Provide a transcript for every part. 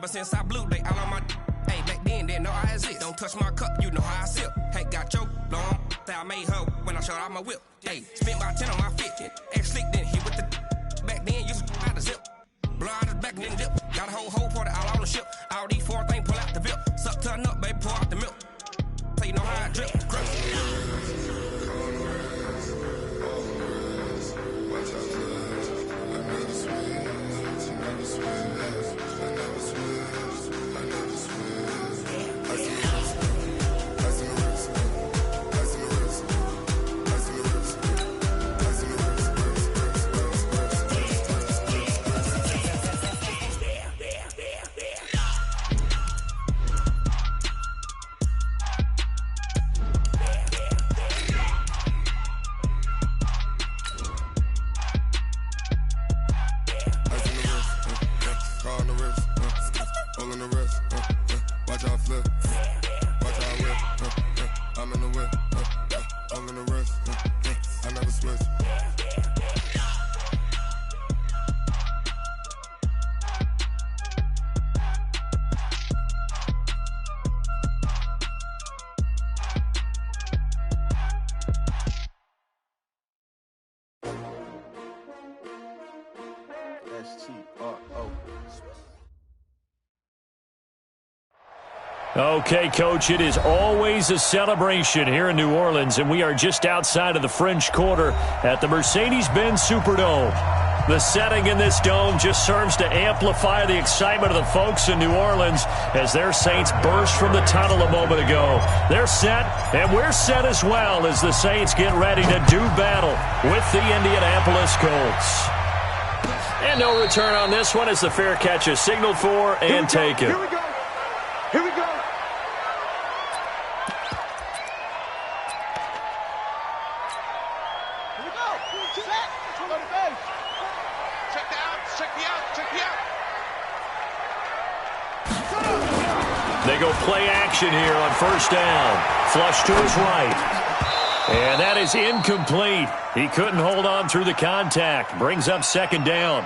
Ever since I blew, they all on my. Hey, back then, didn't know I exist. Don't touch my cup, you know how I sip. Hey, got your long. I made her when I showed out my whip. Hey, spent about 10 on my fit. Ex-slick, then hit with the. Back then, used to out the zip. Blow out his back and then dip. Got a whole party all on the ship. All these four things pull out the bip. Suck to a nut, baby, pour out the milk. So you know how I drip. Okay, Coach, it is always a celebration here in New Orleans, and we are just outside of the French Quarter at the Mercedes-Benz Superdome. The setting in this dome just serves to amplify the excitement of the folks in New Orleans as their Saints burst from the tunnel a moment ago. They're set, and we're set as well as the Saints get ready to do battle with the Indianapolis Colts. And no return on this one as the fair catch is signaled for and taken. Here we go. Here we go. They go play action here on first down. Flush to his right. And that is incomplete. He couldn't hold on through the contact. Brings up second down.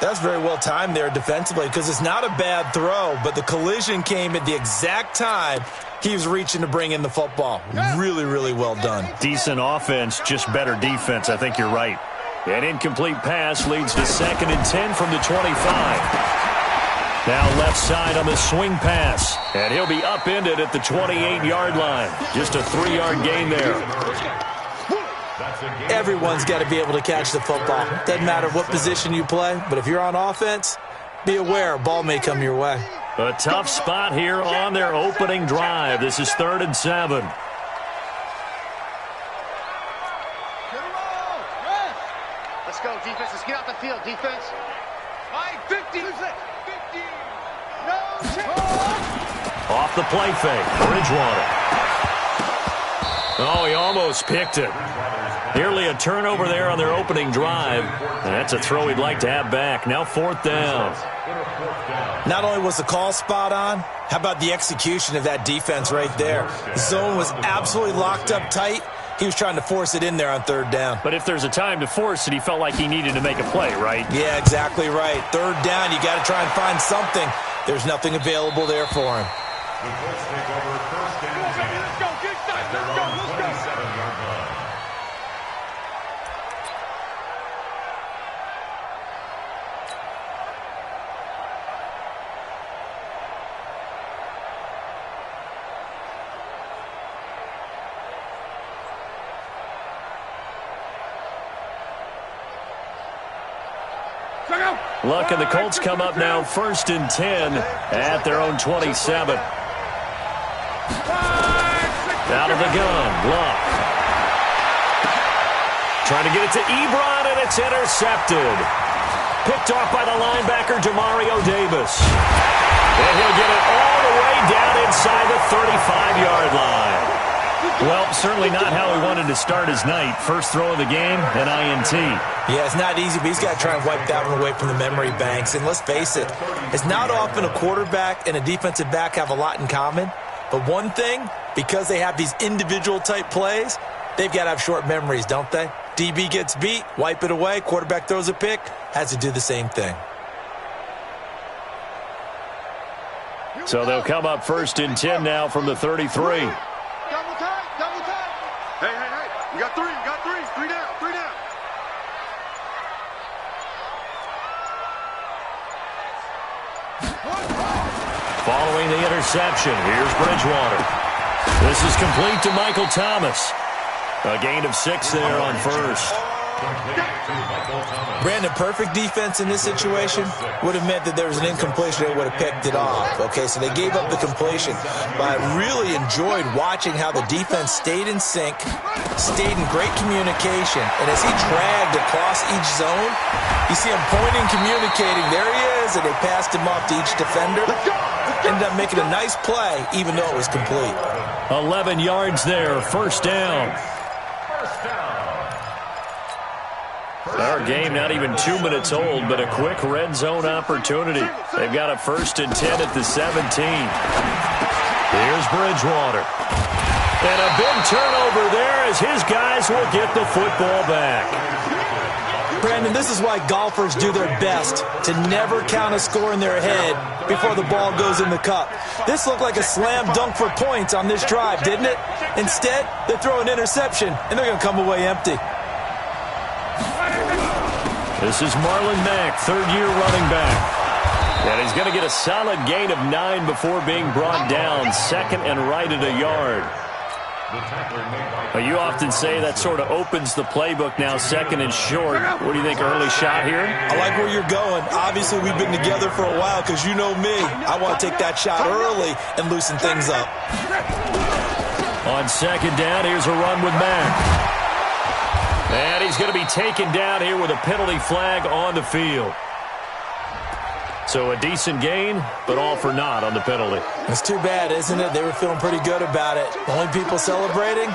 That's very well timed there defensively because it's not a bad throw, but the collision came at the exact time he was reaching to bring in the football. Really, really well done. Decent offense, just better defense. I think you're right. An incomplete pass leads to 2nd and 10 from the 25. Now left side on the swing pass. And he'll be upended at the 28-yard line. Just a 3-yard gain there. Everyone's got to be able to catch the football. Doesn't matter what position you play, but if you're on offense, be aware a ball may come your way. A tough spot here on their opening drive. This is 3rd and 7. Let's go, defense. Let's get out the field, defense. 50. Off the play fake, Bridgewater. Oh, he almost picked it. Nearly a turnover there on their opening drive. And that's a throw he'd like to have back. Now 4th down. Not only was the call spot on, how about the execution of that defense right there? The zone was absolutely locked up tight. He was trying to force it in there on 3rd down. But if there's a time to force it, he felt like he needed to make a play, right? Yeah, exactly right. 3rd down, you got to try and find something. There's nothing available there for him. The Colts take over 1st and 10. Let's go, at their own 27-yard line. Luck and the Colts come up now 1st and 10 at their own 27. Out of the gun, Luck. Trying to get it to Ebron, and it's intercepted. Picked off by the linebacker, Demario Davis. And he'll get it all the way down inside the 35-yard line. Well, certainly not how he wanted to start his night. First throw of the game, an INT. Yeah, it's not easy, but he's got to try and wipe that one away from the memory banks. And let's face it, it's not often a quarterback and a defensive back have a lot in common. But one thing, because they have these individual type plays, they've got to have short memories, don't they? DB gets beat, wipe it away, quarterback throws a pick, has to do the same thing. So they'll come up 1st and 10 now from the 33. Double time, double time. Hey, hey, hey. You got three, Three down, three down. Following the interception, here's Bridgewater. This is complete to Michael Thomas. A gain of 6 there on 1st. Brandon, perfect defense in this situation would have meant that there was an incompletion that would have picked it off. Okay, so they gave up the completion. But I really enjoyed watching how the defense stayed in sync, stayed in great communication. And as he dragged across each zone, you see him pointing, communicating. There he is, and they passed him off to each defender. Ended up making a nice play, even though it was complete. 11 yards there, 1st down. Our game not even 2 minutes old, but a quick red zone opportunity. They've got a 1st and 10 at the 17. Here's Bridgewater. And a big turnover there as his guys will get the football back. Brandon, this is why golfers do their best to never count a score in their head before the ball goes in the cup. This looked like a slam dunk for points on this drive, didn't it? Instead, they throw an interception, and they're going to come away empty. This is Marlon Mack, 3rd-year running back. And he's going to get a solid gain of 9 before being brought down, 2nd and right at a yard. You often say that sort of opens the playbook now, 2nd and short. What do you think, early shot here? I like where you're going. Obviously, we've been together for a while because you know me. I want to take that shot early and loosen things up. On 2nd down, here's a run with Mack. And he's going to be taken down here with a penalty flag on the field. So a decent gain, but all for naught on the penalty. It's too bad, isn't it? They were feeling pretty good about it. The only people celebrating,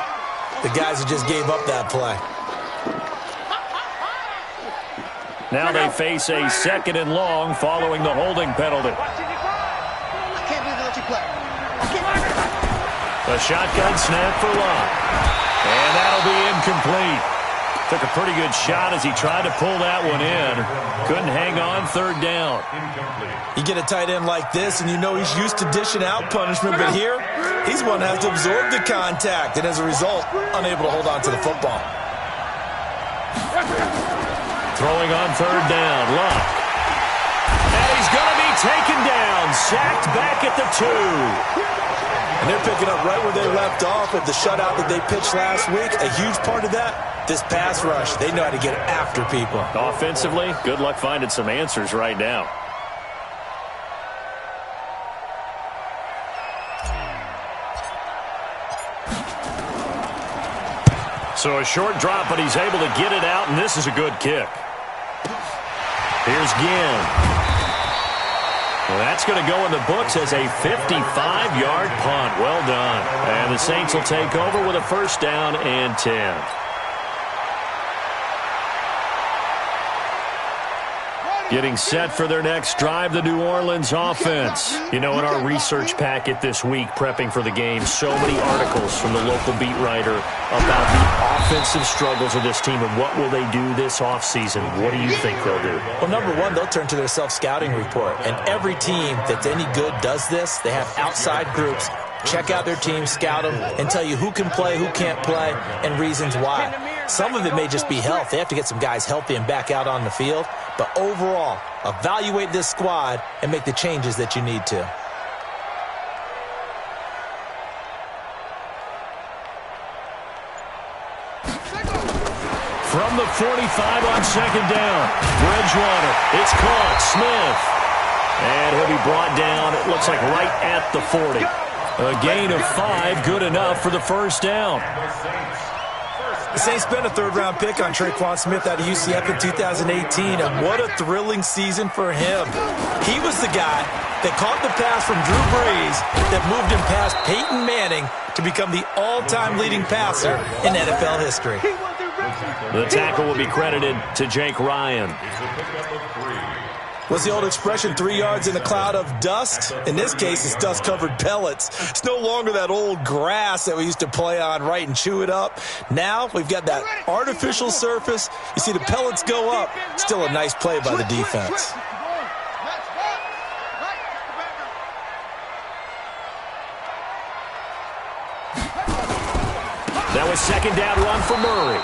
the guys who just gave up that play. Now they face a 2nd and long following the holding penalty. I can't believe they let you play. A shotgun snap for Locke. And that'll be incomplete. Took a pretty good shot as he tried to pull that one in. Couldn't hang on, 3rd down. You get a tight end like this, and you know he's used to dishing out punishment, but here, he's one that has to absorb the contact, and as a result, unable to hold on to the football. Throwing on 3rd down, Locke. And he's going to be taken down, sacked back at the 2. And they're picking up right where they left off with the shutout that they pitched last week. A huge part of that, this pass rush. They know how to get after people. Offensively, good luck finding some answers right now. So a short drop, but he's able to get it out, and this is a good kick. Here's Ginn. Well, that's going to go in the books as a 55-yard punt. Well done. And the Saints will take over with a 1st down and 10. Getting set for their next drive, the New Orleans offense. You know, in our research packet this week, prepping for the game, so many articles from the local beat writer about the offensive struggles of this team and what will they do this offseason. What do you think they'll do? Well, number one, they'll turn to their self-scouting report. And every team that's any good does this. They have outside groups. Check out their team, scout them, and tell you who can play, who can't play, and reasons why. Some of it may just be health. They have to get some guys healthy and back out on the field. But overall, evaluate this squad and make the changes that you need to. From the 45 on 2nd down, Bridgewater. It's caught. Smith. And he'll be brought down, it looks like right at the 40. A gain of 5, good enough for the 1st down. The Saints spent a 3rd-round pick on Traquan Smith out of UCF in 2018, and what a thrilling season for him. He was the guy that caught the pass from Drew Brees that moved him past Peyton Manning to become the all-time leading passer in NFL history. The tackle will be credited to Jake Ryan. What's the old expression, 3 yards in a cloud of dust? In this case, it's dust-covered pellets. It's no longer that old grass that we used to play on, right, and chew it up. Now we've got that artificial surface. You see the pellets go up. Still a nice play by the defense. Now a second down run for Murray.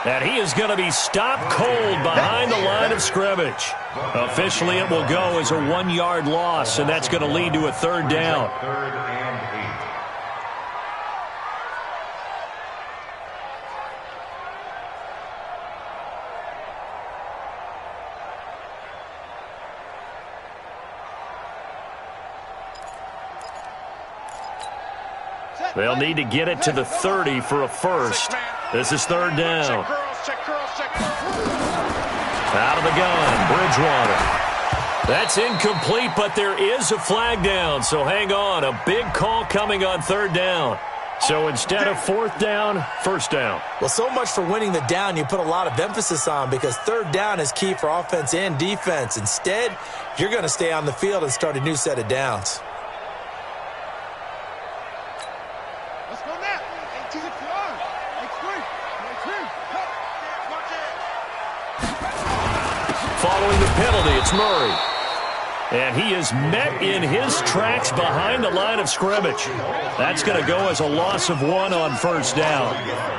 And he is going to be stopped cold behind the line of scrimmage. Officially, it will go as a 1-yard loss, and that's going to lead to a third down. Third and 8. They'll need to get it to the 30 for a first. This is third down. Out of the gun, Bridgewater. That's incomplete, but there is a flag down, so hang on. A big call coming on third down. So instead of fourth down, first down. Well, so much for winning the down you put a lot of emphasis on, because third down is key for offense and defense. Instead, you're going to stay on the field and start a new set of downs. Following the penalty, it's Murray. And he is met in his tracks behind the line of scrimmage. That's going to go as a loss of 1 on first down.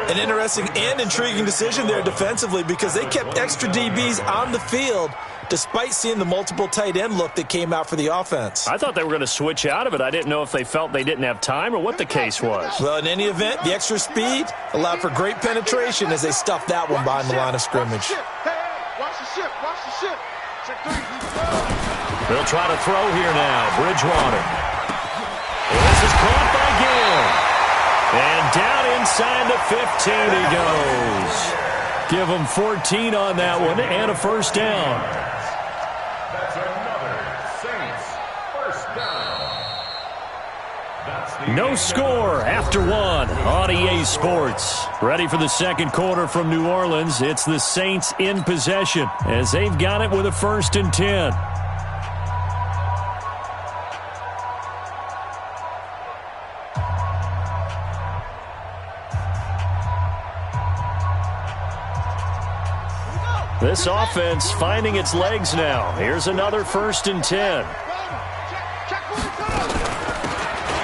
An interesting and intriguing decision there defensively, because they kept extra DBs on the field despite seeing the multiple tight end look that came out for the offense. I thought they were going to switch out of it. I didn't know if they felt they didn't have time or what the case was. Well, in any event, the extra speed allowed for great penetration as they stuffed that one behind the line of scrimmage. Watch the ship. Watch the ship. Check 3. They'll try to throw here now. Bridgewater. This is caught by Gill. And down inside the 15 he goes. Give him 14 on that one and a first down. That's another Saints first down. No score after 1 on EA Sports. Ready for the second quarter from New Orleans. It's the Saints in possession as they've got it with a 1st and 10. This offense finding its legs now. Here's another 1st and 10.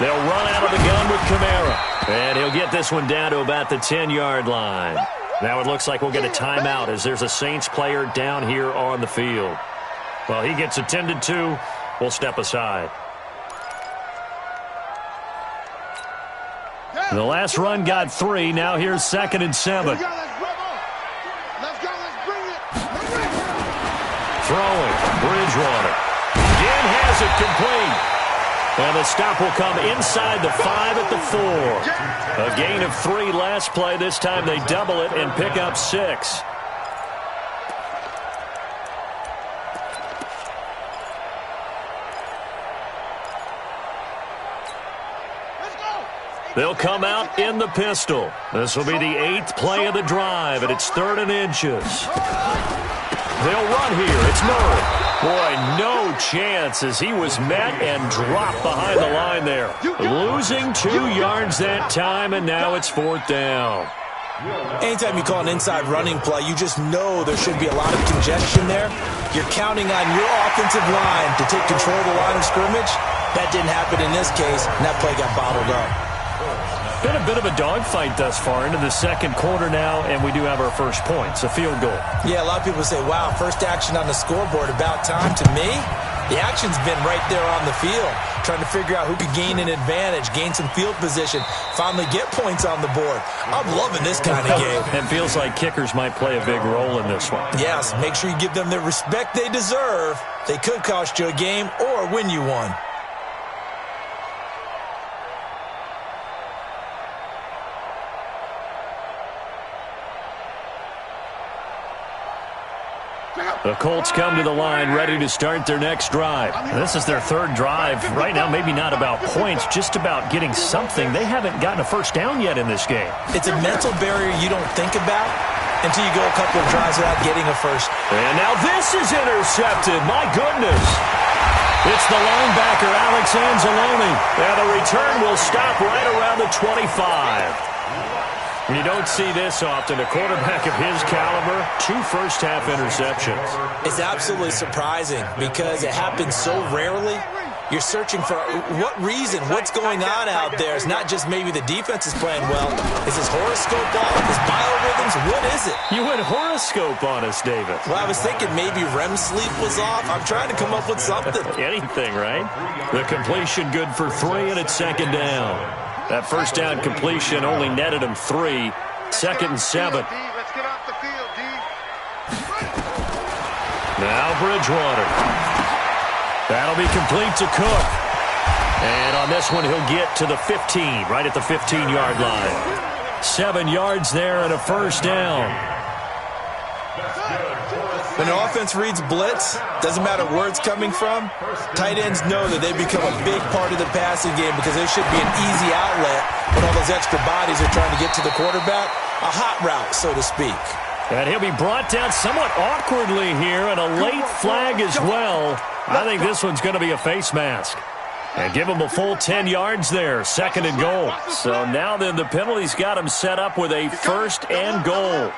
They'll run out of the gun with Kamara. And he'll get this one down to about the 10-yard line. Now it looks like we'll get a timeout as there's a Saints player down here on the field. Well, he gets attended to. We'll step aside. The last run got 3. Now here's 2nd and 7. Throwing, Bridgewater. Again has it complete. And the stop will come inside the 5 at the 4. A gain of 3 last play. This time they double it and pick up 6. They'll come out in the pistol. This will be the 8th play of the drive, and it's 3rd and inches. They'll run here. It's Murray. Boy, no chance as he was met and dropped behind the line there. Losing 2 yards that time, and now it's 4th down. Anytime you call an inside running play, you just know there should be a lot of congestion there. You're counting on your offensive line to take control of the line of scrimmage. That didn't happen in this case, and that play got bottled up. Been a bit of a dogfight thus far into the second quarter now, and we do have our first points, a field goal. Yeah, a lot of people say, wow, first action on the scoreboard, about time. To me, the action's been right there on the field, trying to figure out who could gain an advantage, gain some field position, finally get points on the board. I'm loving this kind of game. It feels like kickers might play a big role in this one. Yes, make sure you give them the respect they deserve. They could cost you a game or win you one. The Colts come to the line ready to start their next drive. This is their 3rd drive. Right now, maybe not about points, just about getting something. They haven't gotten a first down yet in this game. It's a mental barrier you don't think about until you go a couple of drives without getting a first. And now this is intercepted. My goodness. It's the linebacker, Alex Anzalone. And the return will stop right around the 25. You don't see this often. A quarterback of his caliber, 2 first-half interceptions. It's absolutely surprising because it happens so rarely. You're searching for what reason, what's going on out there. It's not just maybe the defense is playing well. Is his horoscope off? His biorhythms? What is it? You went horoscope on us, David. Well, I was thinking maybe REM sleep was off. I'm trying to come up with something. Anything, right? The completion good for 3, and it's second down. That first down completion only netted him 3. Second and 7. Let's get off the field, D. Now Bridgewater. That'll be complete to Cook. And on this one, he'll get to the 15, right at the 15-yard line. 7 yards there and a first down. When the offense reads blitz, doesn't matter where it's coming from, tight ends know that they become a big part of the passing game because there should be an easy outlet when all those extra bodies are trying to get to the quarterback. A hot route, so to speak. And he'll be brought down somewhat awkwardly here, and a late flag as well. I think this one's going to be a face mask. And give him a full 10 yards there, second and goal. So now then the penalty's got him set up with a first and goal.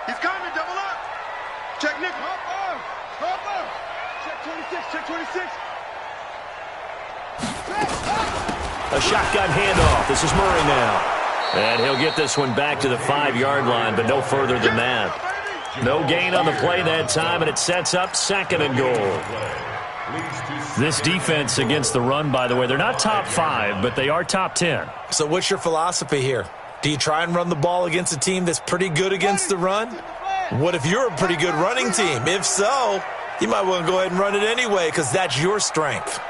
He's coming, double up. Check Nick. Check 26, check 26. A shotgun handoff. This is Murray now. And he'll get this one back to the 5-yard line, but no further than that. No gain on the play that time, and it sets up second and goal. This defense against the run, by the way, they're not top 5, but they are top 10. So what's your philosophy here? Do you try and run the ball against a team that's pretty good against the run? What if you're a pretty good running team? If so, you might want to go ahead and run it anyway because that's your strength.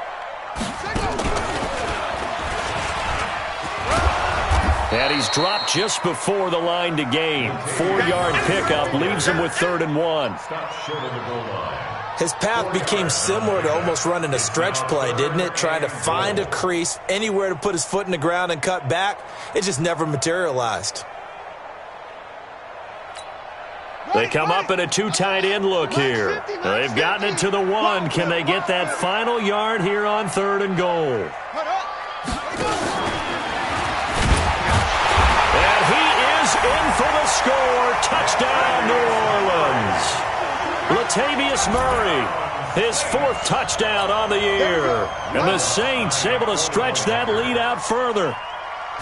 And he's dropped just before the line to gain. 4-yard pickup leaves him with 3rd and 1. His path became similar to almost running a stretch play, didn't it? Trying to find a crease, anywhere to put his foot in the ground and cut back. It just never materialized. They come up in a 2 tight end look here. They've gotten it to the 1. Can they get that final yard here on 3rd and goal? In for the score. Touchdown, New Orleans. Latavius Murray, his 4th touchdown on the year. And the Saints able to stretch that lead out further.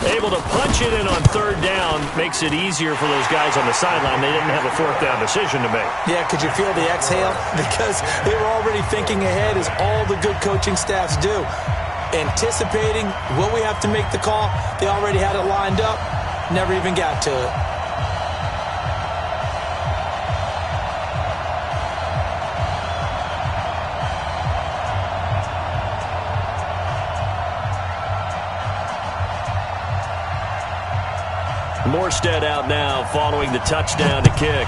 Able to punch it in on 3rd down makes it easier for those guys on the sideline. They didn't have a 4th down decision to make. Yeah, could you feel the exhale? Because they were already thinking ahead, as all the good coaching staffs do. Anticipating, will we have to make the call? They already had it lined up. Never even got to it. Morstead out now following the touchdown to kick.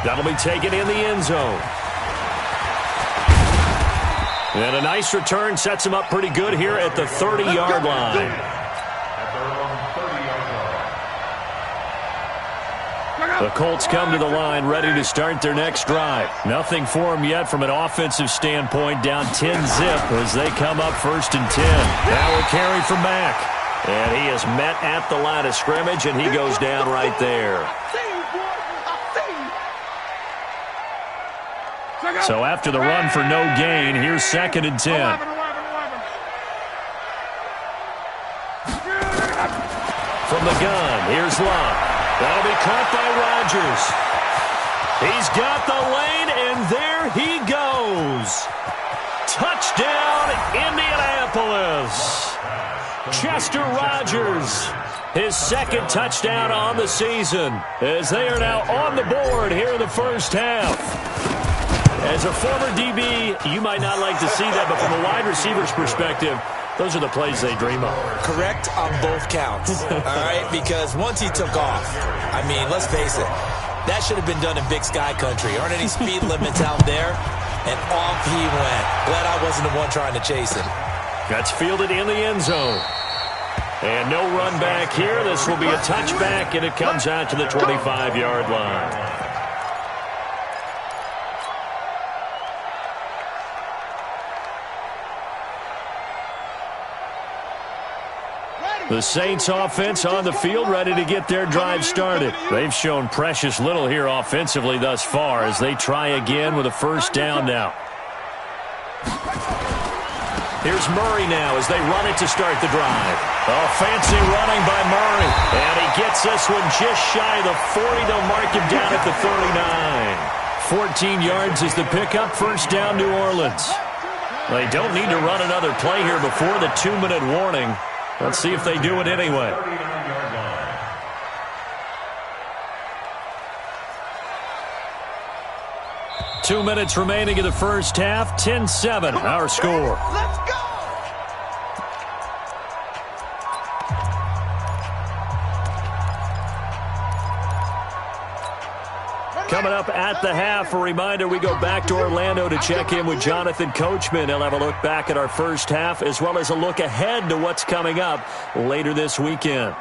That'll be taken in the end zone. And a nice return sets him up pretty good here at the 30-yard line. The Colts come to the line ready to start their next drive. Nothing for them yet from an offensive standpoint. Down 10-zip as they come up 1st and 10. Now a carry from Mack. And he is met at the line of scrimmage, and he goes down right there. So after the run for no gain, here's 2nd and 10. From the gun, here's Love. That'll be caught by Rodgers. He's got the lane, and there he goes. Touchdown, Indianapolis. Chester Rodgers, his 2nd touchdown on the season, as they are now on the board here in the first half. As a former DB, you might not like to see that, but from a wide receiver's perspective, those are the plays they dream of. Correct on both counts, all right? Because once he took off, I mean, let's face it, that should have been done in Big Sky country. Aren't any speed limits out there? And off he went. Glad I wasn't the one trying to chase him. That's fielded in the end zone. And no run back here. This will be a touchback, and it comes out to the 25-yard line. Ready. The Saints offense on the field, ready to get their drive started. They've shown precious little here offensively thus far as they try again with a first down now. Here's Murray now as they run it to start the drive. Oh, fancy running by Murray. And he gets this one just shy of the 40. They'll mark him down at the 39. 14 yards is the pickup. First down, New Orleans. They don't need to run another play here before the 2-minute warning. Let's see if they do it anyway. Two minutes remaining in the first half. 10-7, our score. Let's go! Coming up at the half, a reminder, we go back to Orlando to check in with Jonathan Coachman. He'll have a look back at our first half as well as a look ahead to what's coming up later this weekend.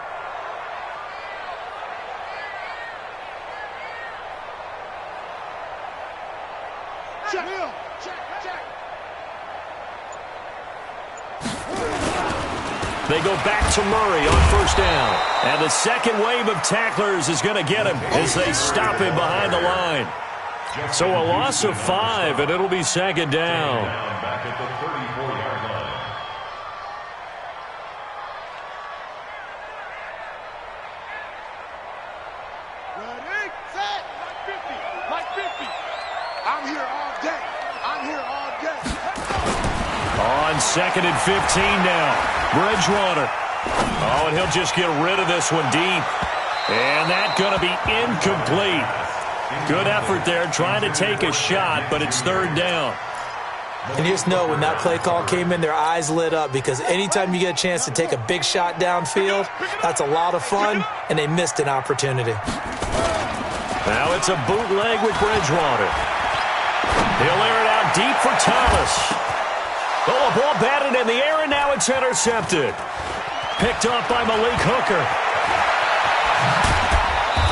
They go back to Murray on first down. And the second wave of tacklers is going to get him as they stop him behind the line. So a loss of 5, and it'll be second down. Back at the 34-yard line. Ready, set, like 50. I'm here all day. I'm here all day. On second and 15 now. Bridgewater. Oh, and he'll just get rid of this one deep. And that's going to be incomplete. Good effort there trying to take a shot, but it's third down. And you just know when that play call came in, their eyes lit up because anytime you get a chance to take a big shot downfield, that's a lot of fun, and they missed an opportunity. Now it's a bootleg with Bridgewater. He'll air it out deep for Thomas. Oh, a ball batted in the air, and now it's intercepted. Picked off by Malik Hooker.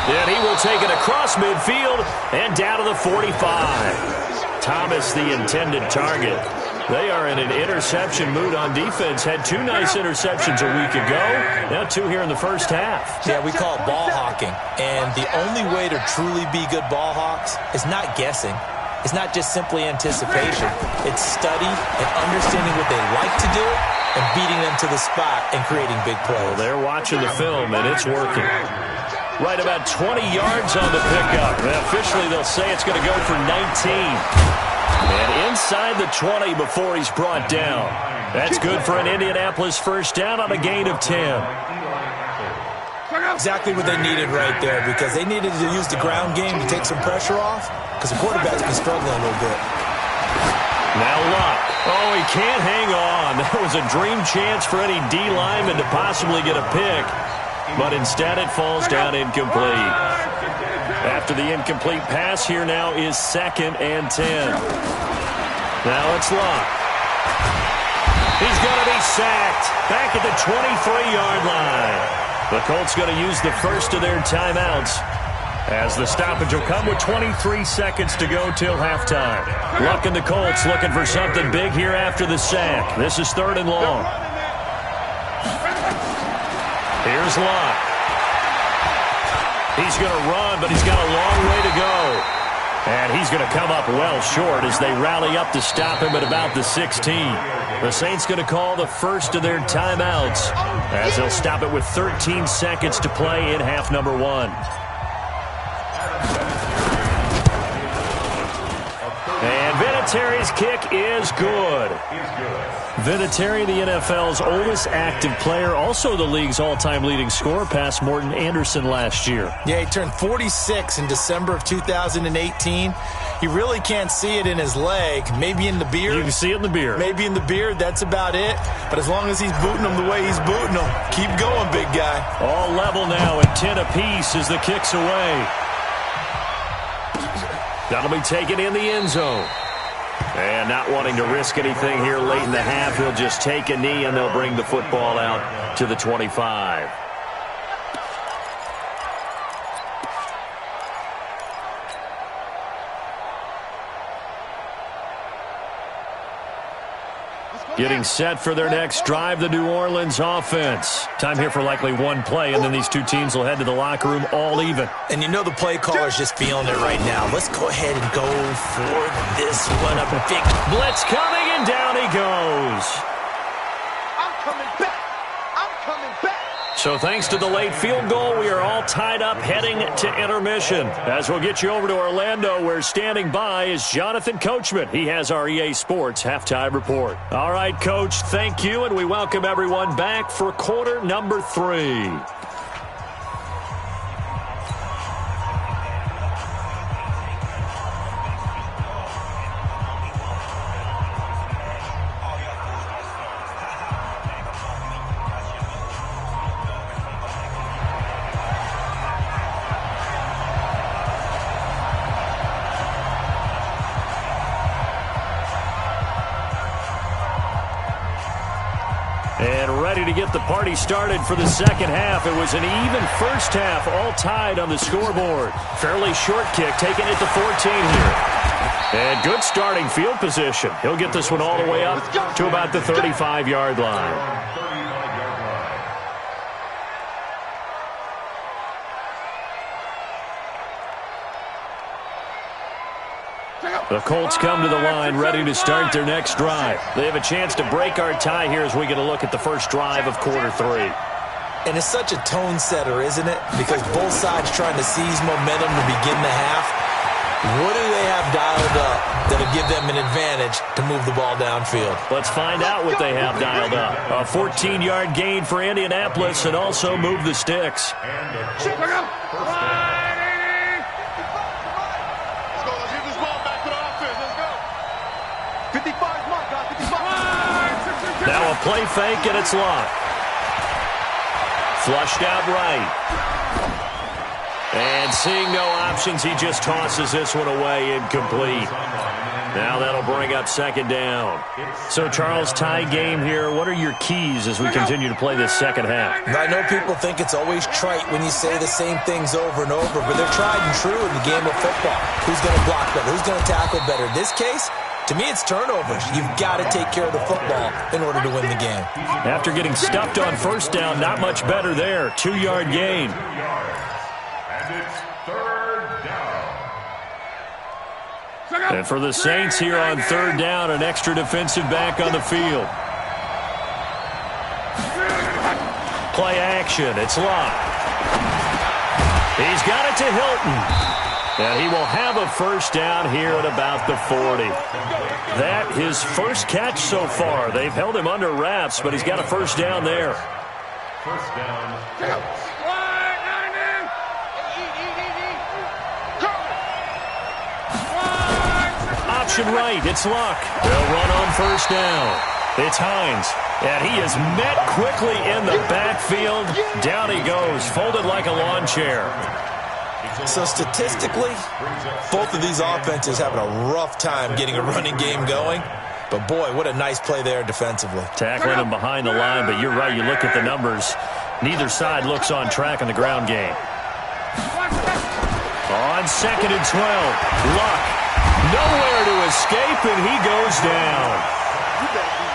And he will take it across midfield and down to the 45. Thomas, the intended target. They are in an interception mood on defense. Had 2 nice interceptions a week ago. Now 2 here in the first half. Yeah, we call it ball hawking. And the only way to truly be good ball hawks is not guessing. It's not just simply anticipation. It's study and understanding what they like to do and beating them to the spot and creating big plays. Well, they're watching the film, and it's working. Right about 20 yards on the pickup. And officially, they'll say it's going to go for 19. And inside the 20 before he's brought down. That's good for an Indianapolis first down on a gain of 10. Exactly what they needed right there because they needed to use the ground game to take some pressure off because the quarterback's been struggling a little bit. Now Luck. Oh, he can't hang on. That was a dream chance for any D lineman to possibly get a pick. But instead it falls down incomplete. After the incomplete pass, here now is 2nd and 10. Now it's Luck. He's going to be sacked back at the 23-yard line. The Colts going to use the first of their timeouts as the stoppage will come with 23 seconds to go till halftime. Luck and the Colts looking for something big here after the sack. This is 3rd and long. Here's Luck. He's going to run, but he's got a long way to go. And he's going to come up well short as they rally up to stop him at about the 16. The Saints going to call the first of their timeouts as they'll stop it with 13 seconds to play in half number 1. And Vinatieri's kick is good. Vinatieri, the NFL's oldest active player, also the league's all-time leading scorer, past Morton Anderson last year. Yeah, he turned 46 in December of 2018. He really can't see it in his leg, maybe in the beard. You can see it in the beard. Maybe in the beard, that's about it. But as long as he's booting them the way he's booting them, keep going, big guy. All level now at 10 apiece as the kick's away. That'll be taken in the end zone. And not wanting to risk anything here late in the half, he'll just take a knee and they'll bring the football out to the 25. Let's go. Getting set for their next drive, the New Orleans offense. Time here for likely one play, and then these two teams will head to the locker room all even. And you know the play caller's just feeling it right now. Let's go ahead and go for this one. A big blitz coming, and down he goes. I'm coming back. I'm coming back. So thanks to the late field goal, we are all tied up heading to intermission. As we'll get you over to Orlando, where standing by is Jonathan Coachman. He has our EA Sports halftime report. All right, Coach, thank you, and we welcome everyone back for quarter number 3. And ready to get the party started for the second half. It was an even first half, all tied on the scoreboard. Fairly short kick, taking it to 14 here. And good starting field position. He'll get this one all the way up to about the 35-yard line. The Colts come to the line ready to start their next drive. They have a chance to break our tie here as we get a look at the first drive of quarter 3. And it's such a tone setter, isn't it? Because both sides trying to seize momentum to begin the half. What do they have dialed up that'll give them an advantage to move the ball downfield? Let's find out what they have dialed up. A 14-yard gain for Indianapolis and also move the sticks. Now a play fake, and it's locked. Flushed out right. And seeing no options, he just tosses this one away, incomplete. Now that'll bring up second down. So, Charles, tie game here. What are your keys as we continue to play this second half? I know people think it's always trite when you say the same things over and over, but they're tried and true in the game of football. Who's going to block better? Who's going to tackle better? In this case, to me, it's turnovers. You've got to take care of the football in order to win the game. After getting stuffed on first down, not much better there. 2-yard gain. And it's third down. And for the Saints here on third down, an extra defensive back on the field. Play action. It's locked. He's got it to Hilton. And he will have a first down here at about the 40. That his first catch so far. They've held him under wraps, but he's got a first down there. First down. Option right. It's Luck. They'll run on first down. It's Hines. And he is met quickly in the backfield. Down he goes, folded like a lawn chair. So statistically, both of these offenses having a rough time getting a running game going. But, boy, what a nice play there defensively. Tackling him behind the line, but you're right. You look at the numbers. Neither side looks on track in the ground game. On 2nd and 12, Luck. Nowhere to escape, and he goes down.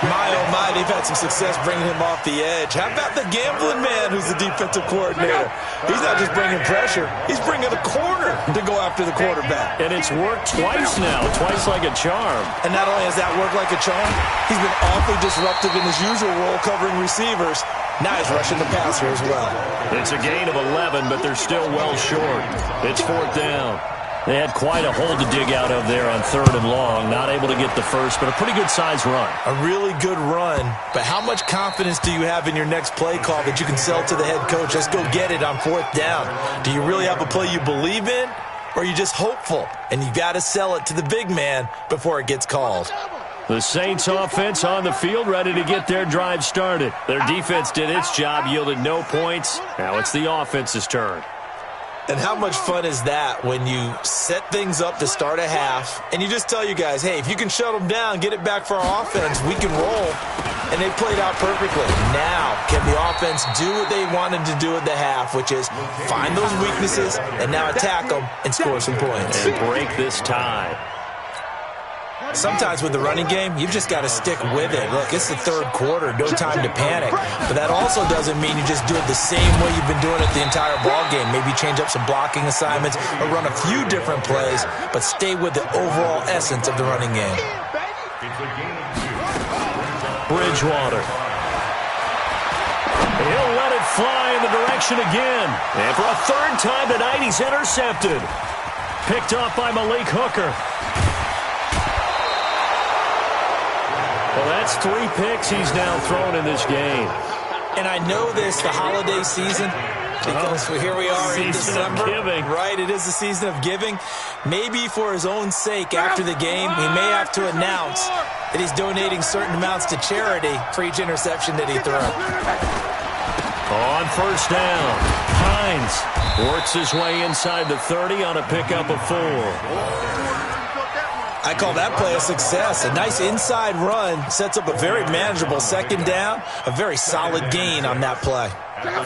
My, oh, my, they've had some success bringing him off the edge. How about the gambling man who's the defensive coordinator? He's not just bringing pressure. He's bringing a corner to go after the quarterback. And it's worked twice now, twice like a charm. And not only has that worked like a charm, he's been awfully disruptive in his usual role covering receivers. Now he's rushing the passer as well. It's a gain of 11, but they're still well short. It's 4th down. They had quite a hole to dig out of there on 3rd and long. Not able to get the first, but a pretty good-sized run. A really good run. But how much confidence do you have in your next play call that you can sell to the head coach? Let's go get it on 4th down. Do you really have a play you believe in? Or are you just hopeful? And you got to sell it to the big man before it gets called. The Saints offense on the field, ready to get their drive started. Their defense did its job, yielded no points. Now it's the offense's turn. And how much fun is that when you set things up to start a half and you just tell you guys, hey, if you can shut them down, get it back for our offense, we can roll. And they played out perfectly. Now, can the offense do what they wanted to do at the half, which is find those weaknesses and now attack them and score some points. And break this tie. Sometimes with the running game, you've just got to stick with it. Look, it's the third quarter, no time to panic. But that also doesn't mean you just do it the same way you've been doing it the entire ball game. Maybe change up some blocking assignments or run a few different plays, but stay with the overall essence of the running game. Bridgewater. He'll let it fly in the direction again. And for a third time tonight, he's intercepted. Picked off by Malik Hooker. Well, that's 3 picks he's now thrown in this game. And I know this, the holiday season, because here we are in December. Right, it is the season of giving. Maybe for his own sake, after the game, he may have to announce that he's donating certain amounts to charity for each interception that he throws. On first down, Hines works his way inside the 30 on a pickup of 4. I call that play a success. A nice inside run sets up a very manageable second down, a very solid gain on that play.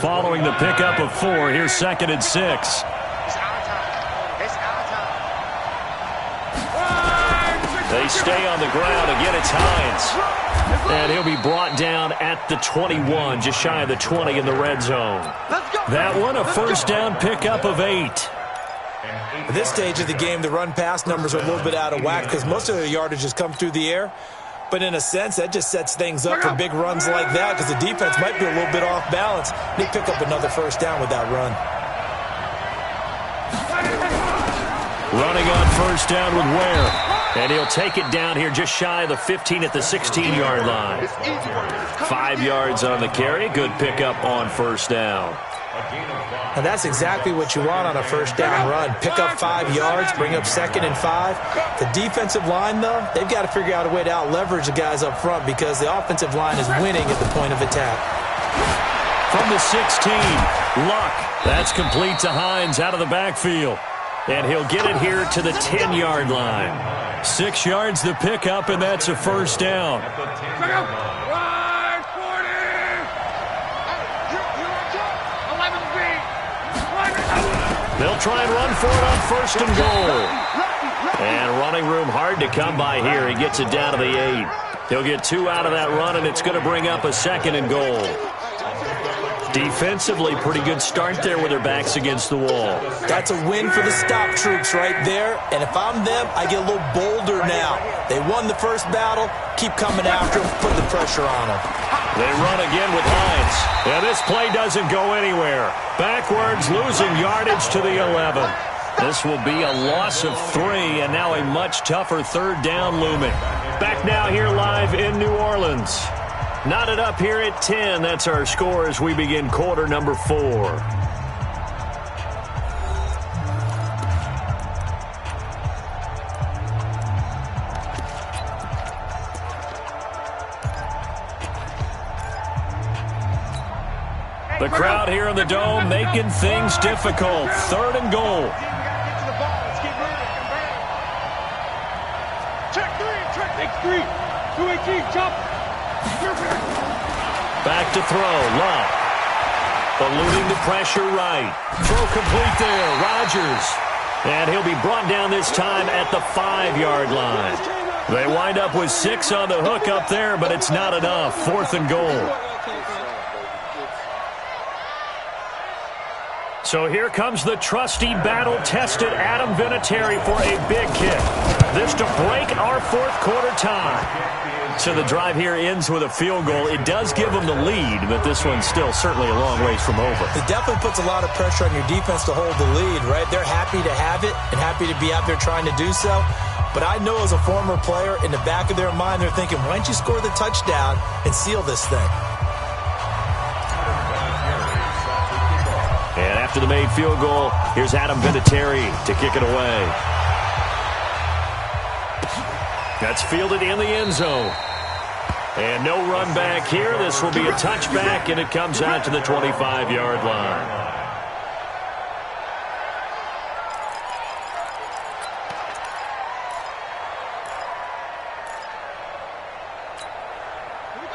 Following the pickup of 4, here's 2nd and 6. They stay on the ground. Again, it's Hines. And he'll be brought down at the 21, just shy of the 20 in the red zone. That one, a first down pickup of 8. At this stage of the game, the run-pass numbers are a little bit out of whack because most of the yardage has come through the air. But in a sense, that just sets things up for big runs like that because the defense might be a little bit off balance. They pick up another first down with that run. Running on first down with Ware. And he'll take it down here just shy of the 15 at the 16-yard line. 5 yards on the carry. Good pickup on first down. And that's exactly what you want on a first down run. Pick up 5 yards, bring up 2nd and 5. The defensive line, though, they've got to figure out a way to out-leverage the guys up front because the offensive line is winning at the point of attack. From the 16, Luck. That's complete to Hines out of the backfield. And he'll get it here to the 10-yard line. 6 yards the pickup, and that's a first down. They'll try and run for it on first and goal. And running room hard to come by here. He gets it down to the 8. He'll get 2 out of that run, and it's going to bring up a 2nd and goal. Defensively, pretty good start there with their backs against the wall. That's a win for the stop troops right there. And if I'm them, I get a little bolder now. They won the first battle. Keep coming after them. Put the pressure on them. They run again with Hines. Yeah, this play doesn't go anywhere. Backwards, losing yardage to the 11. This will be a loss of 3, and now a much tougher third down looming. Back now here live in New Orleans. Knotted up here at 10. That's our score as we begin quarter number 4. The crowd here in the Dome making things difficult. 3rd and goal. Check 3. 2-18, jump. Back to throw. Luck. Eluding the pressure right. Throw complete there. Rodgers. And he'll be brought down this time at the 5-yard line. They wind up with 6 on the hook up there, but it's not enough. 4th and goal. So here comes the trusty, battle-tested Adam Vinatieri for a big kick. This to break our 4th quarter tie. So the drive here ends with a field goal. It does give them the lead, but this one's still certainly a long ways from over. It definitely puts a lot of pressure on your defense to hold the lead, right? They're happy to have it and happy to be out there trying to do so. But I know as a former player, in the back of their mind, they're thinking, why don't you score the touchdown and seal this thing? And after the made field goal, here's Adam Vinatieri to kick it away. That's fielded in the end zone. And no run back here. This will be a touchback, and it comes out to the 25-yard line.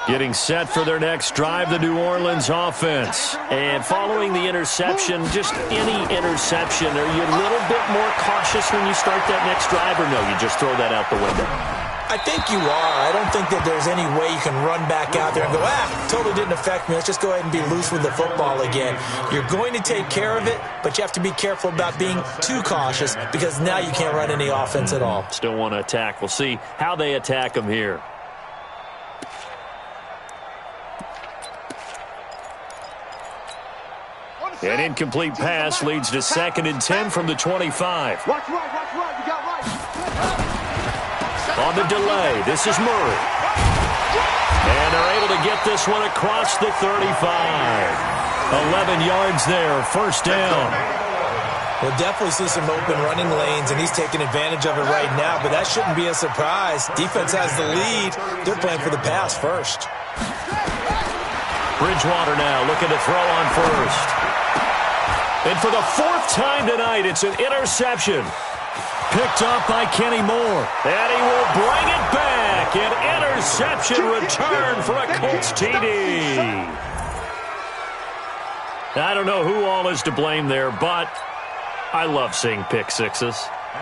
Getting set for their next drive, the New Orleans offense. And following the interception, just any interception, are you a little bit more cautious when you start that next drive, or no, you just throw that out the window? I think you are. I don't think that there's any way you can run back out there and go, totally didn't affect me. Let's just go ahead and be loose with the football again. You're going to take care of it, but you have to be careful about being too cautious because now you can't run any offense at all. Still want to attack. We'll see how they attack him here. An incomplete pass leads to 2nd and 10 from the 25. Watch right, you got right. On the delay, this is Murray. And they're able to get this one across the 35. 11 yards there, first down. We'll definitely see some open running lanes, and he's taking advantage of it right now, but that shouldn't be a surprise. Defense has the lead. They're playing for the pass first. Bridgewater now looking to throw on first. And for the 4th time tonight, it's an interception. Picked up by Kenny Moore. And he will bring it back. An interception return for a Colts TD. I don't know who all is to blame there, but I love seeing pick sixes.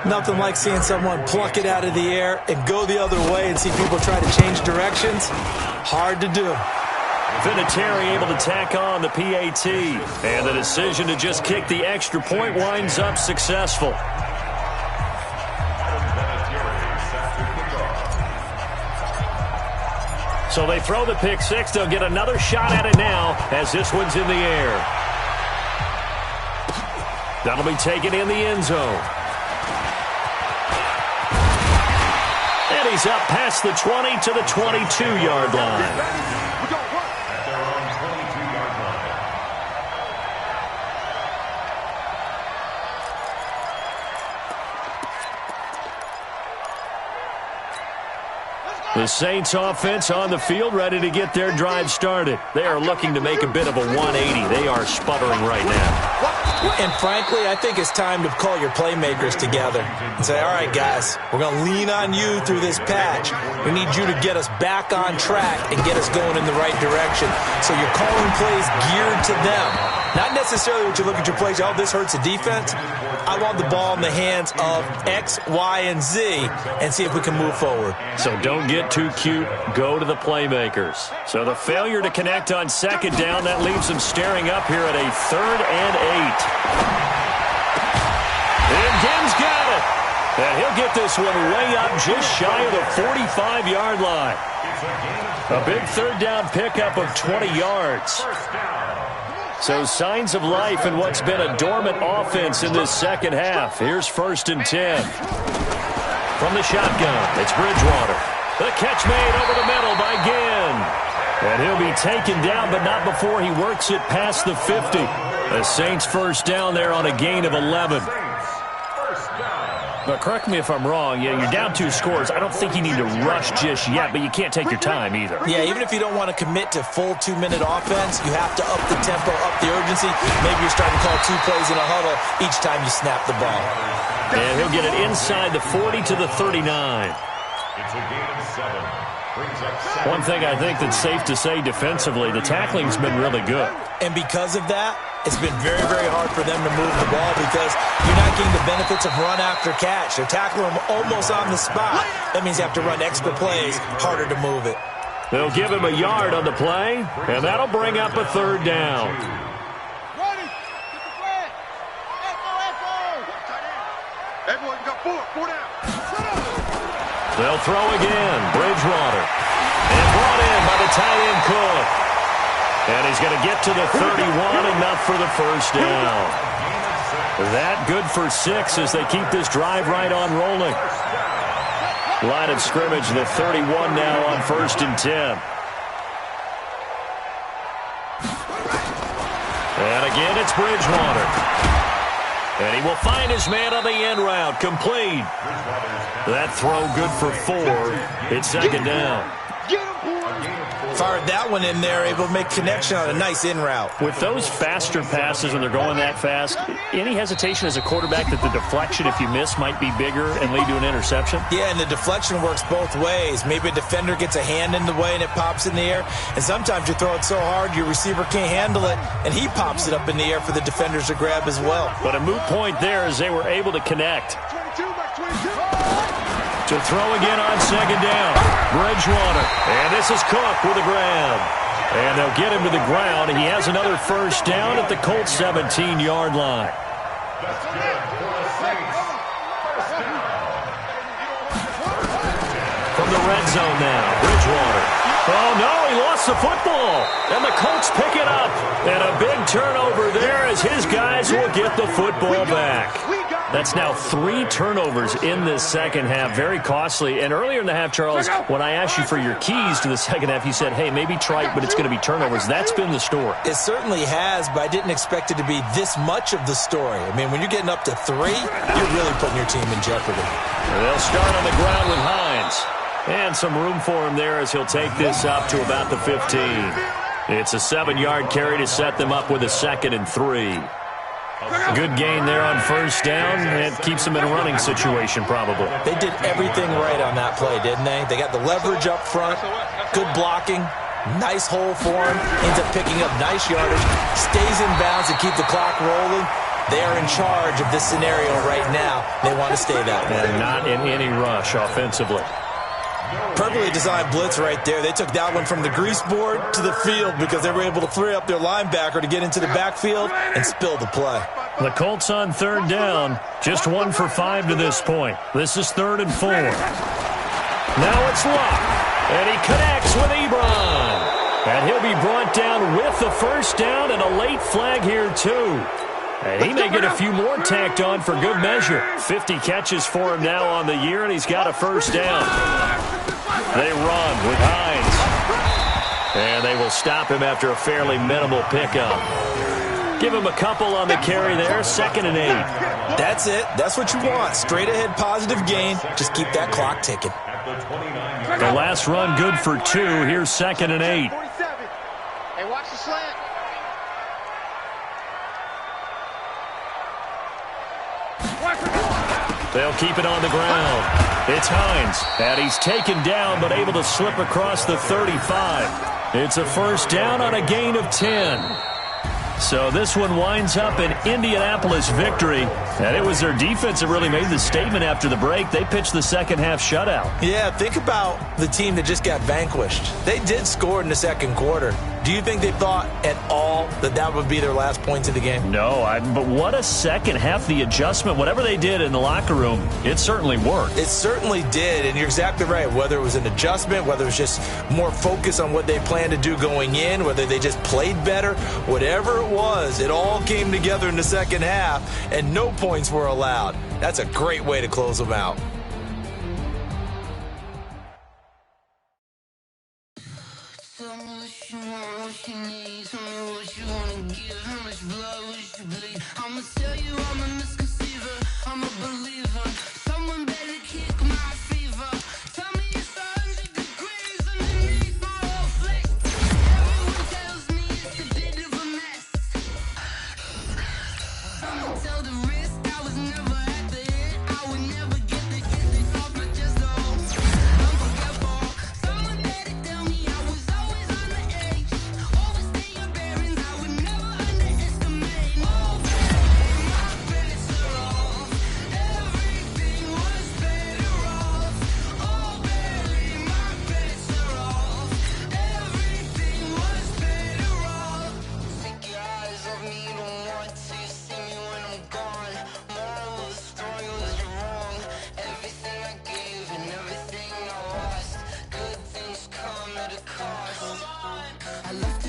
Nothing like seeing someone pluck it out of the air and go the other way and see people try to change directions. Hard to do. Vinatieri able to tack on the PAT. And the decision to just kick the extra point winds up successful. So they throw the pick six. They'll get another shot at it now as this one's in the air. That'll be taken in the end zone. And he's up past the 20 to the 22-yard line. The Saints offense on the field, ready to get their drive started. They are looking to make a bit of a 180. They are sputtering right now. And frankly, I think it's time to call your playmakers together and say, all right, guys, we're going to lean on you through this patch. We need you to get us back on track and get us going in the right direction. So you're calling plays geared to them. Not necessarily what you look at your plays, oh, this hurts the defense. I want the ball in the hands of X, Y, and Z and see if we can move forward. So don't get too cute. Go to the playmakers. So the failure to connect on 2nd down, that leaves them staring up here at a 3rd and 8. And Gibbs got it. And he'll get this one way up just shy of the 45-yard line. A big 3rd down pickup of 20 yards. So signs of life in what's been a dormant offense in this second half. Here's 1st and 10. From the shotgun, it's Bridgewater. The catch made over the middle by Ginn. And he'll be taken down, but not before he works it past the 50. The Saints first down there on a gain of 11. But correct me if I'm wrong, you're down 2 scores. I don't think you need to rush just yet, but you can't take your time either. Yeah, even if you don't want to commit to full 2-minute offense, you have to up the tempo, up the urgency. Maybe you're starting to call 2 plays in a huddle each time you snap the ball. And he'll get it inside the 40 to the 39. It's a gain of 7. One thing I think that's safe to say defensively, the tackling's been really good. And because of that, it's been very, very hard for them to move the ball because you're not getting the benefits of run after catch. They're tackling them almost on the spot. That means you have to run extra plays, harder to move it. They'll give him a yard on the play, and that'll bring up a 3rd down. They'll throw again. Bridgewater. And brought in by the tight end Cook. And he's going to get to the 31, enough for the first down. That good for 6 as they keep this drive right on rolling. Line of scrimmage, the 31 now on 1st and 10. And again, it's Bridgewater. And he will find his man on the end route. Complete. That throw good for 4. It's 2nd down. Fired that one in there, able to make connection on a nice in route. With those faster passes when they're going that fast, any hesitation as a quarterback that the deflection, if you miss, might be bigger and lead to an interception? Yeah, and the deflection works both ways. Maybe a defender gets a hand in the way and it pops in the air. And sometimes you throw it so hard your receiver can't handle it, and he pops it up in the air for the defenders to grab as well. But a moot point there as they were able to connect. To throw again on second down. Bridgewater. And this is Cook with a grab. And they'll get him to the ground. He has another first down at the Colts 17-yard line. That's good for the Saints. First down. From the red zone now, Bridgewater. Oh, no, he lost the football. And the Colts pick it up. And a big turnover there as his guys will get the football back. That's now 3 turnovers in this second half. Very costly. And earlier in the half, Charles, when I asked you for your keys to the second half, you said, hey, maybe trite, but it's going to be turnovers. That's been the story. It certainly has, but I didn't expect it to be this much of the story. I mean, when you're getting up to 3, you're really putting your team in jeopardy. They'll start on the ground with Hines. And some room for him there as he'll take this up to about the 15. It's a 7-yard carry to set them up with a 2nd and 3. Good gain there on first down. It keeps them in a running situation probably. They did everything right on that play, didn't they? They got the leverage up front, good blocking, nice hole for him, ends up picking up nice yardage, stays in bounds to keep the clock rolling. They are in charge of this scenario right now. They want to stay that way. And not in any rush offensively. Perfectly designed blitz right there. They took that one from the grease board to the field because they were able to free up their linebacker to get into the backfield and spill the play. The Colts on third down, just 1 for 5 to this point. This is 3rd and 4. Now it's Luck, and he connects with Ebron. And he'll be brought down with the first down and a late flag here too. And he may get a few more tacked on for good measure. 50 catches for him now on the year, and he's got a first down. They run with Hines. And they will stop him after a fairly minimal pickup. Give him a couple on the carry there, 2nd and 8. That's it. That's what you want. Straight ahead positive gain. Just keep that clock ticking. The last run good for 2. Here's 2nd and 8. Hey, watch the slant. They'll keep it on the ground. It's Hines, and he's taken down but able to slip across the 35. It's a first down on a gain of 10. So this one winds up an Indianapolis victory, and it was their defense that really made the statement after the break. They pitched the second half shutout. Yeah, think about the team that just got vanquished. They did score in the second quarter. Do you think they thought at all that that would be their last points of the game? No, but what a second half. The adjustment, whatever they did in the locker room, it certainly worked. It certainly did, and you're exactly right. Whether it was an adjustment, whether it was just more focus on what they planned to do going in, whether they just played better, whatever it was, it all came together in the second half, and no points were allowed. That's a great way to close them out. I'ma tell you I'm a misconceiver, I'm a believer. Someone better kick my fever. Tell me it's 100 degrees underneath my whole flesh. Everyone tells me it's a bit of a mess. I'ma tell the risk I was never at the end. I would never get the hit off my chest though. I'm forgetful. Someone better tell me I was always on the edge. Overstay your bearings, I would never underestimate. I left